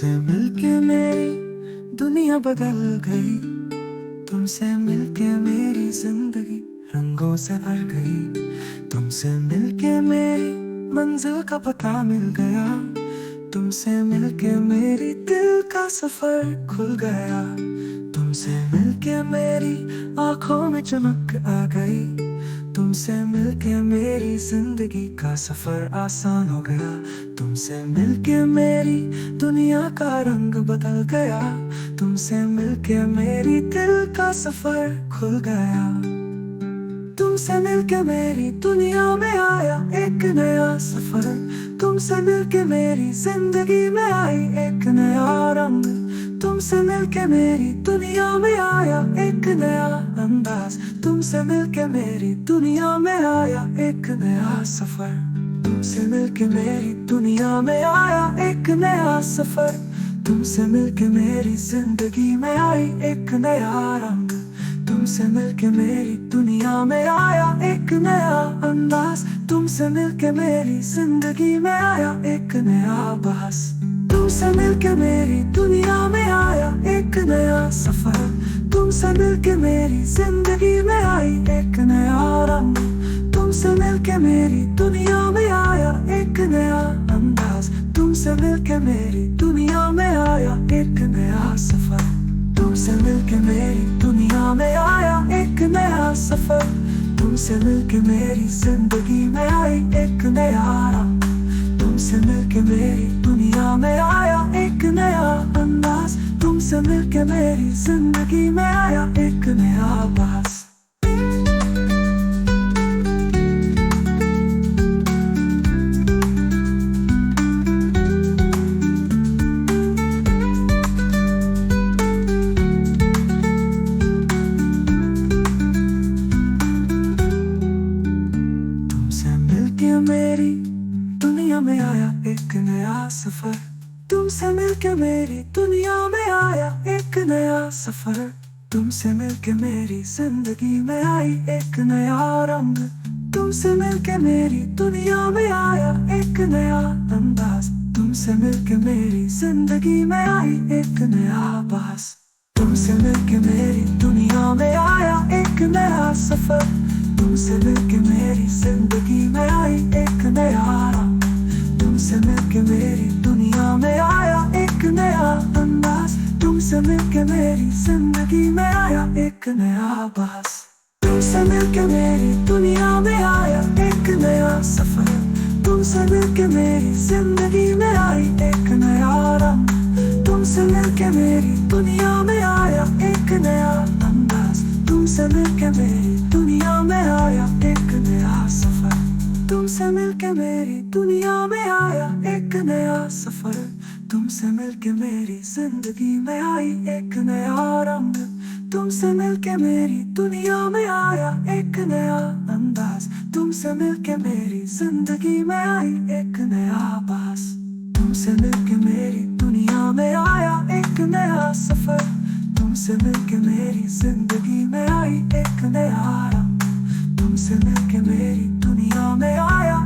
तुमसे मिलके मेरी दुनिया बदल गई। तुमसे मिलके मेरी जिंदगी रंगों से भर गई। तुमसे मिलके मेरी मंजिल का पता मिल गया। तुमसे मिलके मेरी दिल का सफर खुल गया। तुमसे मिलके मेरी आंखों में चमक आ गई। तुमसे मिलके मेरी जिंदगी का सफर आसान हो गया। तुमसे मिलके मेरी दुनिया का रंग बदल गया। तुमसे मिलके मेरी दिल का सफर खुल गया। तुमसे मिलके मेरी दुनिया में आया एक नया सफर। तुमसे मिलके मेरी जिंदगी में आई एक नया रंग। तुमसे मिलके मेरी दुनिया में आया एक नया अंदाज। तुमसे मिलके मेरी दुनिया में आया एक नया सफर। तुमसे मिलके मेरी दुनिया में आया एक नया सफर। तुमसे मिलके मेरी जिंदगी में आई एक नया रंग। तुमसे मिलके मेरी दुनिया में आया एक नया अंदाज। तुमसे मिलके मेरी जिंदगी में आया एक नया बहस। तुमसे मिलके मेरी दुनिया में आया एक नया सफर। तुमसे मिलके मेरी जिंदगी में आई एक नया रंग। तुमसे मिलके मेरी दुनिया में आया एक नया अंदाज। तुमसे मिलके मेरी दुनिया में आया एक नया सफर। तुमसे मिलके मेरी दुनिया में आया एक नया सफर। तुमसे मिलके मेरी जिंदगी में आई एक नया रंग। तुमसे मिलके मेरी दुनिया में आया एक नया अंदाज। तुमसे मिलके मेरी जिंदगी में आया एक नया बहस। मेरी दुनिया में आया एक नया सफर। तुमसे मिलके मेरी दुनिया में आया एक नया सफर। तुमसे मिलके मेरी जिंदगी में आई एक नया रंग। तुमसे मिलके मेरी दुनिया में आया एक नया अंदाज। तुमसे मिलके मेरी जिंदगी में आई एक नया बहस। तुमसे मिलके मेरी दुनिया में आया एक नया सफर। तुमसे मिलके मेरी जिंदगी में आई एक नया रंग। तुमसे मिलके मेरी दुनिया में आया एक नया अंदाज। तुमसे मिलके मेरी जिंदगी में आया एक नया बहस। तुमसे मिलके मेरी दुनिया में आया एक नया सफर। तुमसे मिलके मेरी जिंदगी में आई एक नया रंग। तुमसे मिलके मेरी दुनिया में आया एक नया अंदाज। तुमसे मिलके मेरी दुनिया में आया एक नया सफर। तुमसे मिलके मेरी दुनिया में आया एक नया सफर। तुमसे मिलके मेरी जिंदगी में आई एक नया रंग। तुमसे मिलके मेरी दुनिया में आया एक नया अंदाज। तुमसे मिलके मेरी जिंदगी में आई एक नया बहस। तुमसे मिलके मेरी दुनिया में आया एक नया सफर। तुमसे मिलके मेरी जिंदगी में आई एक नया रंग। तुमसे मिलके मेरी दुनिया में आया